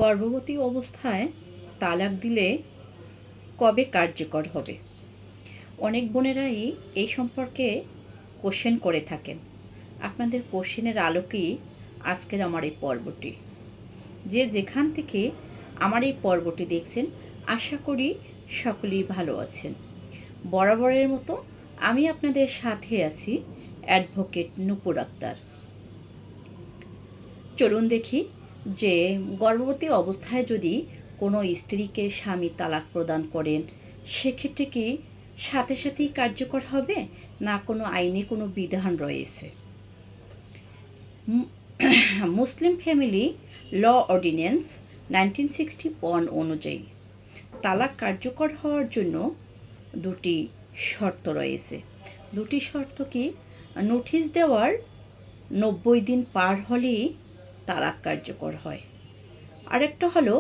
গর্ভবতী অবস্থায় তালাক দিলে কবে কার্যকর হবে? অনেক বোনেরাই এই সম্পর্কে কোশ্চেন করে থাকেন। আপনাদের কোশ্চেনের আলোকেই আজকের আমার এই পর্বটি। যে যেখান থেকে আমার এই পর্বটি দেখছেন, আশা করি সকলেই ভালো আছেন। বরাবরের মতো আমি আপনাদের সাথে আছি, অ্যাডভোকেট নূপুর আক্তার। চলুন দেখি যে গর্ভবতী অবস্থায় যদি কোনো স্ত্রীকে স্বামী তালাক প্রদান করেন, সেক্ষেত্রে কি সাথে সাথেই কার্যকর হবে, না কোনো আইনি কোনো বিধান রয়েছে? মুসলিম ফ্যামিলি ল অর্ডিন্যান্স 1961 অনুযায়ী তালাক কার্যকর হওয়ার জন্য দুটি শর্ত রয়েছে। দুটি শর্ত কি? নোটিশ দেওয়ার 90 দিন পার হলেই তালাক কার্যকর হয়। আরেকটা হলো,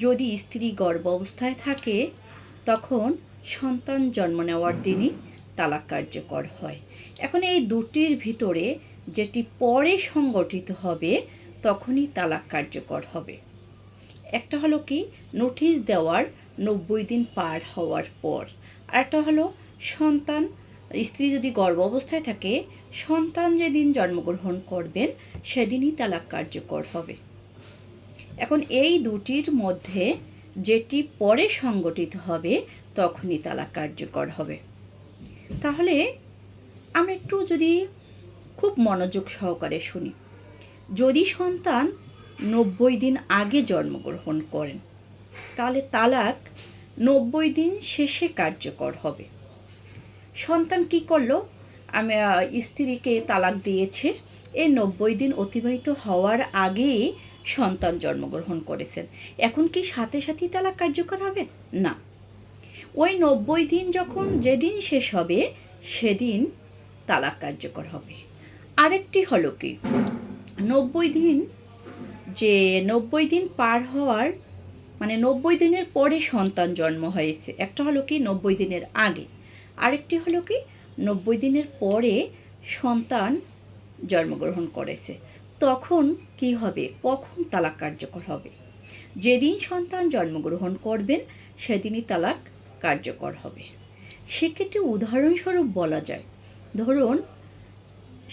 যদি স্ত্রী গর্ভ অবস্থায় থাকে তখন সন্তান জন্ম নেওয়ার দিনই তালাক কার্যকর হয়। এখন এই দুটির ভিতরে যেটি পরে সংগঠিত হবে তখনই তালাক কার্যকর হবে। একটা হলো কি, নোটিশ দেওয়ার 90 দিন পার হওয়ার পর। আরেকটা হলো, সন্তান স্ত্রী যদি গর্ভ অবস্থায় থাকে, সন্তান যেদিন জন্মগ্রহণ করবেন সেদিনই তালাক কার্যকর হবে। এখন এই দুটির মধ্যে যেটি পরে সংগঠিত হবে তখনই তালাক কার্যকর হবে। তাহলে আমরা একটু যদি খুব মনোযোগ সহকারে শুনি, যদি সন্তান 90 দিন আগে জন্মগ্রহণ করেন তাহলে তালাক 90 দিন শেষে কার্যকর হবে। সন্তান কি করলো? আমি স্ত্রীকে তালাক দিয়েছে, এই 90 দিন অতিবাহিত হওয়ার আগেই সন্তান জন্মগ্রহণ করেছেন, এখন কি সাথে সাথেই তালাক কার্যকর হবে? না, ওই 90 দিন যখন যেদিন শেষ হবে সেদিন তালাক কার্যকর হবে। আরেকটি হলো কি, 90 দিন যে 90 দিন পার হওয়ার মানে 90 দিনের পরে সন্তান জন্ম হয়েছে, একটা হলো কি 90 দিনের আগে, আরেকটি হলো কি 90 দিনের পরে সন্তান জন্মগ্রহণ করেছে, তখন কি হবে, কখন তালাক কার্যকর হবে? যেদিন সন্তান জন্মগ্রহণ করবেন সেদিনই তালাক কার্যকর হবে। সেক্ষেত্রে উদাহরণস্বরূপ বলা যায়, ধরুন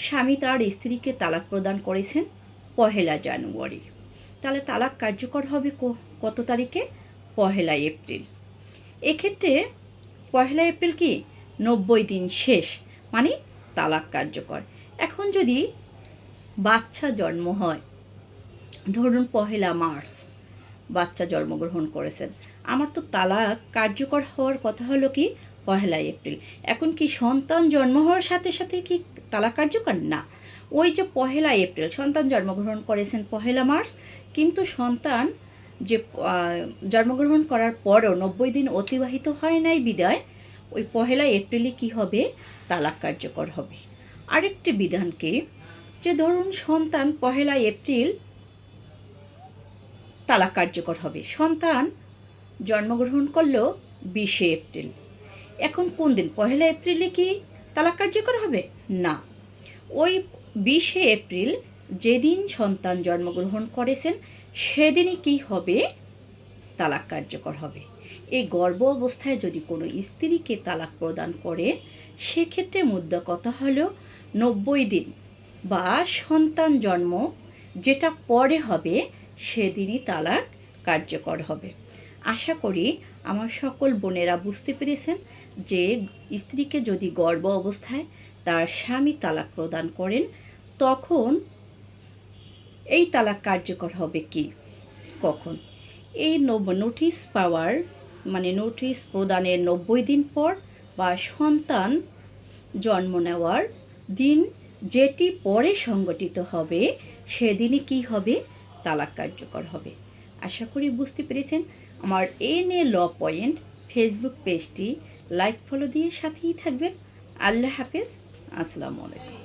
স্বামী তার স্ত্রীকে তালাক প্রদান করেছেন 1 জানুয়ারি, তাহলে তালাক কার্যকর হবে কত তারিখে? 1 এপ্রিল। এক্ষেত্রে 1 এপ্রিল কি 90 দিন শেষ, মানে তালাক কার্যকর। এখন যদি বাচ্চা জন্ম হয়, ধরুন 1 মার্চ বাচ্চা জন্মগ্রহণ করেছেন, আমার তো তালাক কার্যকর হওয়ার কথা হলো কি 1 এপ্রিল। এখন কি সন্তান জন্ম হওয়ার সাথে সাথে কি তালাক কার্যকর? না, ওই যে 1 এপ্রিল সন্তান জন্মগ্রহণ করেছেন 1 মার্চ, কিন্তু সন্তান যে জন্মগ্রহণ করার পরও 90 দিন অতিবাহিত হয় নাই বিদায় ওই 1 এপ্রিলে কি হবে, তালাক কার্যকর হবে। আরেকটি বিধান কি, যে ধরুন সন্তান 1 এপ্রিল তালাক কার্যকর হবে, সন্তান জন্মগ্রহণ করলো 20 এপ্রিল, এখন কোন দিন 1 এপ্রিলে কি তালাক কার্যকর হবে? না, ওই 20 এপ্রিল যেদিন সন্তান জন্মগ্রহণ করেছেন সেদিনই কি হবে, তালাক কার্যকর হবে। এই গর্ভ অবস্থায় যদি কোনো স্ত্রীকে তালাক প্রদান করে, সেক্ষেত্রে মুদ্রা কথা হলো 90 দিন বা সন্তান জন্ম যেটা পরে হবে সেদিনই তালাক কার্যকর হবে। আশা করি আমার সকল বোনেরা বুঝতে পেরেছেন যে স্ত্রীকে যদি গর্ভ অবস্থায় তার স্বামী তালাক প্রদান করেন তখন এই তালাক কার্যকর হবে কি, কখন? এই নোটিশ পাওয়ার মানে নোটিশ প্রদানের 90 দিন পর বা সন্তান জন্ম নেওয়ার দিন যেটি পরে সংগঠিত হবে সেদিনই কি হবে, তালাক কার্যকর হবে। আশা করি বুঝতে পেরেছেন। আমার এনএ ল পয়েন্ট ফেসবুক পেজটি লাইক ফলো দিয়ে সাথেই থাকবেন। আল্লাহ হাফেজ, আসসালামু আলাইকুম।